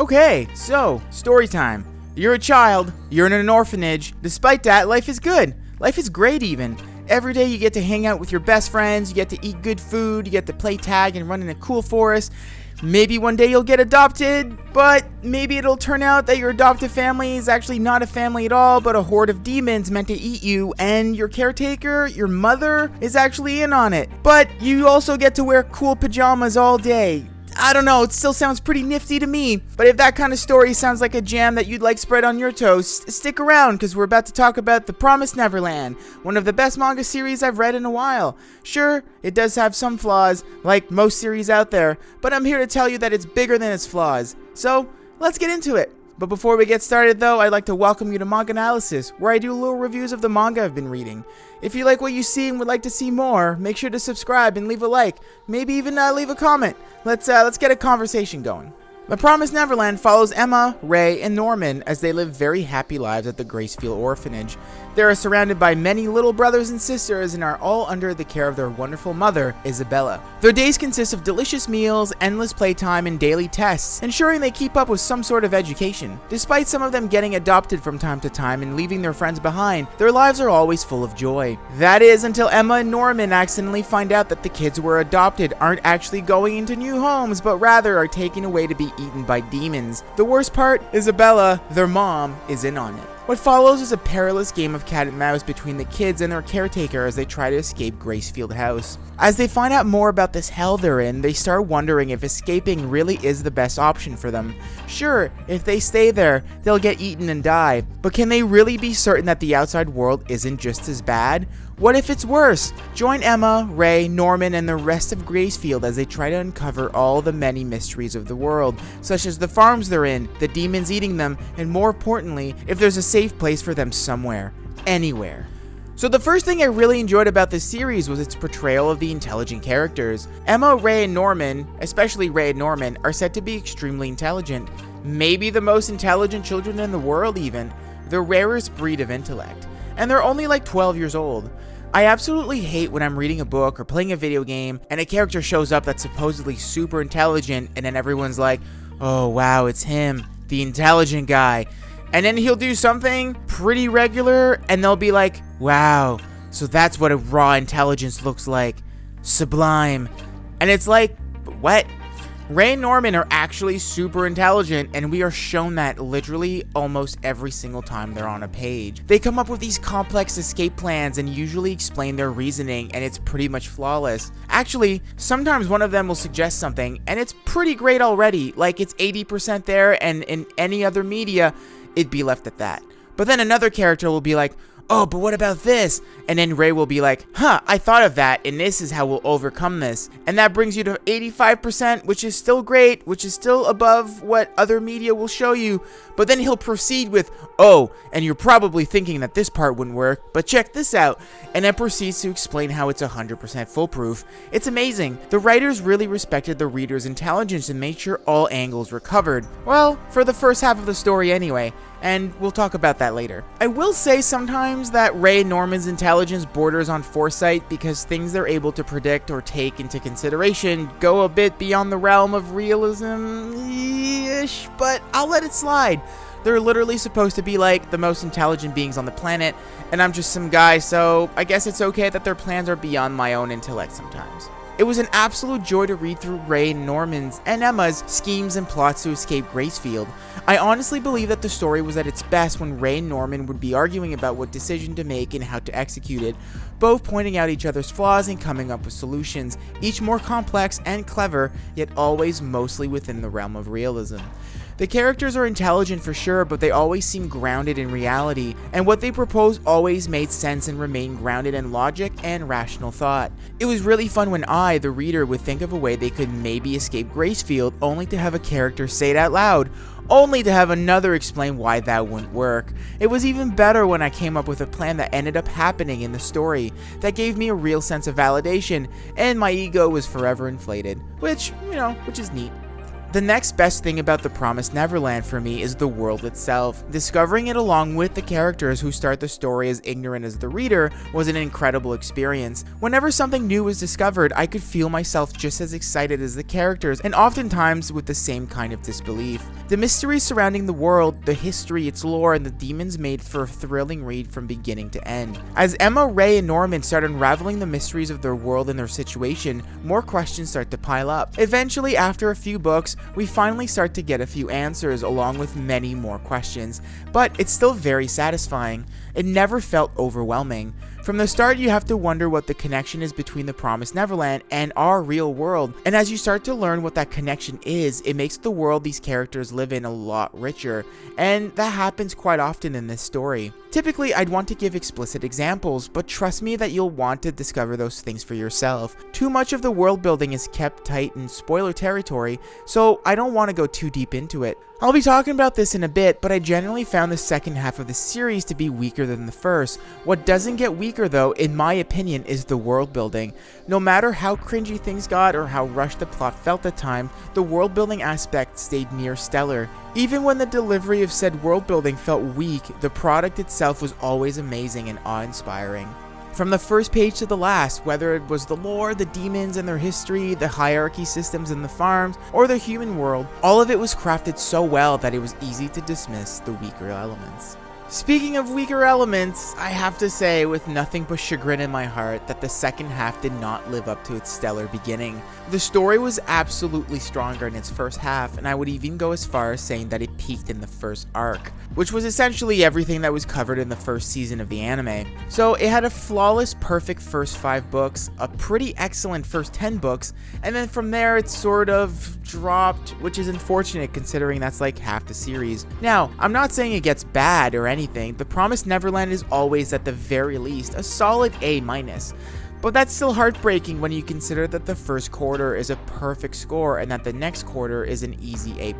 Okay, so, story time. You're a child, you're in an orphanage. Despite that, life is good. Life is great even. Every day you get to hang out with your best friends, you get to eat good food, you get to play tag and run in a cool forest. Maybe one day you'll get adopted, but maybe it'll turn out that your adoptive family is actually not a family at all, but a horde of demons meant to eat you, and your caretaker, your mother, is actually in on it. But you also get to wear cool pajamas all day. I don't know, it still sounds pretty nifty to me, but if that kind of story sounds like a jam that you'd like spread on your toast, stick around, because we're about to talk about The Promised Neverland, one of the best manga series I've read in a while. Sure, it does have some flaws, like most series out there, but I'm here to tell you that it's bigger than its flaws. So, let's get into it. But before we get started though, I'd like to welcome you to MangAnalysis, where I do little reviews of the manga I've been reading. If you like what you see and would like to see more, make sure to subscribe and leave a like, maybe even leave a comment. Let's get a conversation going. The Promised Neverland follows Emma, Ray, and Norman as they live very happy lives at the Gracefield orphanage. They are surrounded by many little brothers and sisters and are all under the care of their wonderful mother, Isabella. Their days consist of delicious meals, endless playtime, and daily tests, ensuring they keep up with some sort of education. Despite some of them getting adopted from time to time and leaving their friends behind, their lives are always full of joy. That is until Emma and Norman accidentally find out that the kids who were adopted aren't actually going into new homes, but rather are taken away to be eaten by demons. The worst part, Isabella, their mom, is in on it. What follows is a perilous game of cat and mouse between the kids and their caretaker as they try to escape Gracefield House. As they find out more about this hell they're in, they start wondering if escaping really is the best option for them. Sure, if they stay there, they'll get eaten and die, but can they really be certain that the outside world isn't just as bad? What if it's worse? Join Emma, Ray, Norman, and the rest of Gracefield as they try to uncover all the many mysteries of the world, such as the farms they're in, the demons eating them, and more importantly, if there's a safe place for them somewhere. Anywhere. So the first thing I really enjoyed about this series was its portrayal of the intelligent characters. Emma, Ray, and Norman, especially Ray and Norman, are said to be extremely intelligent. Maybe the most intelligent children in the world even. The rarest breed of intellect. And they're only like 12 years old. I absolutely hate when I'm reading a book or playing a video game and a character shows up that's supposedly super intelligent and then everyone's like, oh wow, it's him, the intelligent guy. And then he'll do something pretty regular and they'll be like, wow, so that's what a raw intelligence looks like. Sublime. And it's like, what? Ray and Norman are actually super intelligent, and we are shown that literally almost every single time they're on a page. They come up with these complex escape plans and usually explain their reasoning, and it's pretty much flawless. Actually, sometimes one of them will suggest something, and it's pretty great already, like it's 80% there, and in any other media, it'd be left at that. But then another character will be like, oh, but what about this? And then Ray will be like, huh, I thought of that, and this is how we'll overcome this. And that brings you to 85%, which is still great, which is still above what other media will show you. But then he'll proceed with, oh, and you're probably thinking that this part wouldn't work, but check this out. And then proceeds to explain how it's 100% foolproof. It's amazing. The writers really respected the reader's intelligence and made sure all angles were covered. Well, for the first half of the story anyway. And we'll talk about that later. I will say sometimes that Ray and Norman's intelligence borders on foresight because things they're able to predict or take into consideration go a bit beyond the realm of realism-ish, but I'll let it slide. They're literally supposed to be like the most intelligent beings on the planet, and I'm just some guy, so I guess it's okay that their plans are beyond my own intellect sometimes. It was an absolute joy to read through Ray and Norman's and Emma's schemes and plots to escape Gracefield. I honestly believe that the story was at its best when Ray and Norman would be arguing about what decision to make and how to execute it, both pointing out each other's flaws and coming up with solutions, each more complex and clever, yet always mostly within the realm of realism. The characters are intelligent for sure, but they always seem grounded in reality, and what they propose always made sense and remained grounded in logic and rational thought. It was really fun when I, the reader, would think of a way they could maybe escape Gracefield, only to have a character say it out loud, only to have another explain why that wouldn't work. It was even better when I came up with a plan that ended up happening in the story, that gave me a real sense of validation, and my ego was forever inflated, which is neat. The next best thing about The Promised Neverland for me is the world itself. Discovering it along with the characters who start the story as ignorant as the reader was an incredible experience. Whenever something new was discovered, I could feel myself just as excited as the characters, and oftentimes with the same kind of disbelief. The mysteries surrounding the world, the history, its lore, and the demons made for a thrilling read from beginning to end. As Emma, Ray, and Norman start unraveling the mysteries of their world and their situation, more questions start to pile up. Eventually, after a few books, we finally start to get a few answers along with many more questions, but it's still very satisfying. It never felt overwhelming. From the start, you have to wonder what the connection is between the Promised Neverland and our real world, and as you start to learn what that connection is, it makes the world these characters live in a lot richer, and that happens quite often in this story. Typically, I'd want to give explicit examples, but trust me that you'll want to discover those things for yourself. Too much of the world building is kept tight in spoiler territory, so I don't want to go too deep into it. I'll be talking about this in a bit, but I generally found the second half of the series to be weaker than the first. What doesn't get weaker though, in my opinion, is the world building. No matter how cringy things got or how rushed the plot felt at times, the world building aspect stayed near stellar. Even when the delivery of said world building felt weak, the product itself was always amazing and awe-inspiring. From the first page to the last, whether it was the lore, the demons and their history, the hierarchy systems and the farms, or the human world, all of it was crafted so well that it was easy to dismiss the weaker elements. Speaking of weaker elements, I have to say with nothing but chagrin in my heart that the second half did not live up to its stellar beginning. The story was absolutely stronger in its first half, and I would even go as far as saying that it peaked in the first arc, which was essentially everything that was covered in the first season of the anime. So it had a flawless, perfect first 5 books, a pretty excellent first 10 books, and then from there it sort of dropped, which is unfortunate considering that's like half the series. Now, I'm not saying it gets bad or anything. The Promised Neverland is always at the very least a solid A-, but that's still heartbreaking when you consider that the first quarter is a perfect score and that the next quarter is an easy A+.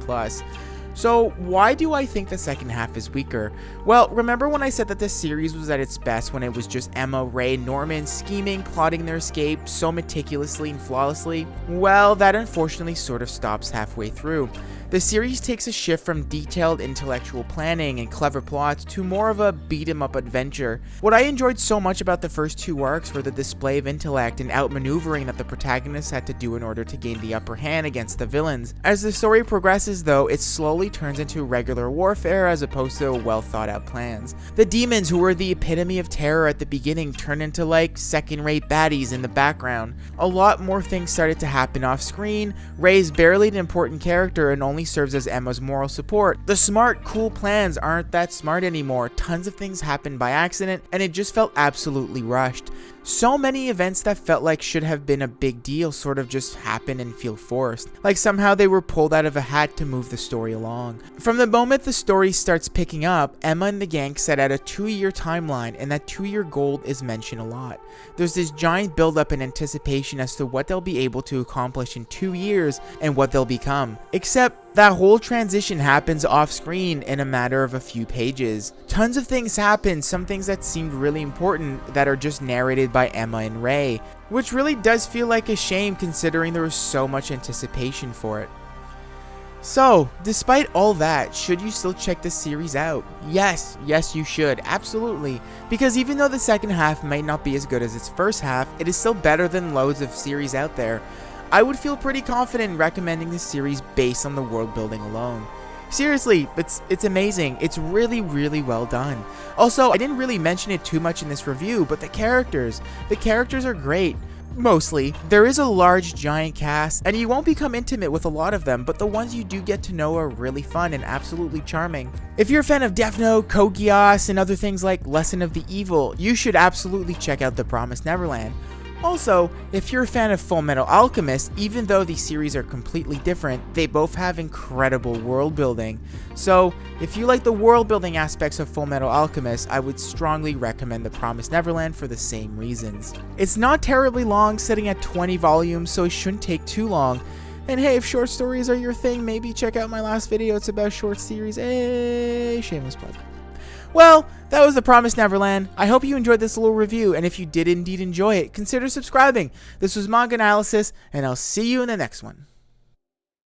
So why do I think the second half is weaker? Well, remember when I said that the series was at its best when it was just Emma, Ray, Norman scheming, plotting their escape so meticulously and flawlessly? Well, that unfortunately sort of stops halfway through. The series takes a shift from detailed intellectual planning and clever plots to more of a beat-em-up adventure. What I enjoyed so much about the first 2 arcs were the display of intellect and outmaneuvering that the protagonists had to do in order to gain the upper hand against the villains. As the story progresses though, it slowly turns into regular warfare as opposed to well thought out plans. The demons, who were the epitome of terror at the beginning, turn into like second-rate baddies in the background. A lot more things started to happen off screen. Ray's barely an important character and only serves as Emma's moral support. The smart, cool plans aren't that smart anymore. Tons of things happened by accident, and it just felt absolutely rushed. So many events that felt like should have been a big deal sort of just happen and feel forced. Like somehow they were pulled out of a hat to move the story along. From the moment the story starts picking up, Emma and the gang set out a 2-year timeline, and that 2-year goal is mentioned a lot. There's this giant buildup in anticipation as to what they'll be able to accomplish in 2 years and what they'll become. Except that whole transition happens off screen in a matter of a few pages. Tons of things happen, some things that seemed really important that are just narrated by Emma and Ray, which really does feel like a shame considering there was so much anticipation for it. So, despite all that, should you still check this series out? Yes, you should, absolutely. Because even though the second half might not be as good as its first half, it is still better than loads of series out there. I would feel pretty confident in recommending this series based on the world building alone. Seriously, it's amazing. It's really well done. Also, I didn't really mention it too much in this review, but the characters are great. Mostly. There is a large giant cast, and you won't become intimate with a lot of them, but the ones you do get to know are really fun and absolutely charming. If you're a fan of Death Note, Code Geass, and other things like Lesson of the Evil, you should absolutely check out The Promised Neverland. Also, if you're a fan of Fullmetal Alchemist, even though these series are completely different, they both have incredible world building. So, if you like the world building aspects of Fullmetal Alchemist, I would strongly recommend The Promised Neverland for the same reasons. It's not terribly long, sitting at 20 volumes, so it shouldn't take too long. And hey, if short stories are your thing, maybe check out my last video. It's about short series. Hey, shameless plug. Well, that was The Promised Neverland. I hope you enjoyed this little review, and if you did indeed enjoy it, consider subscribing. This was MangAnalysis, and I'll see you in the next one.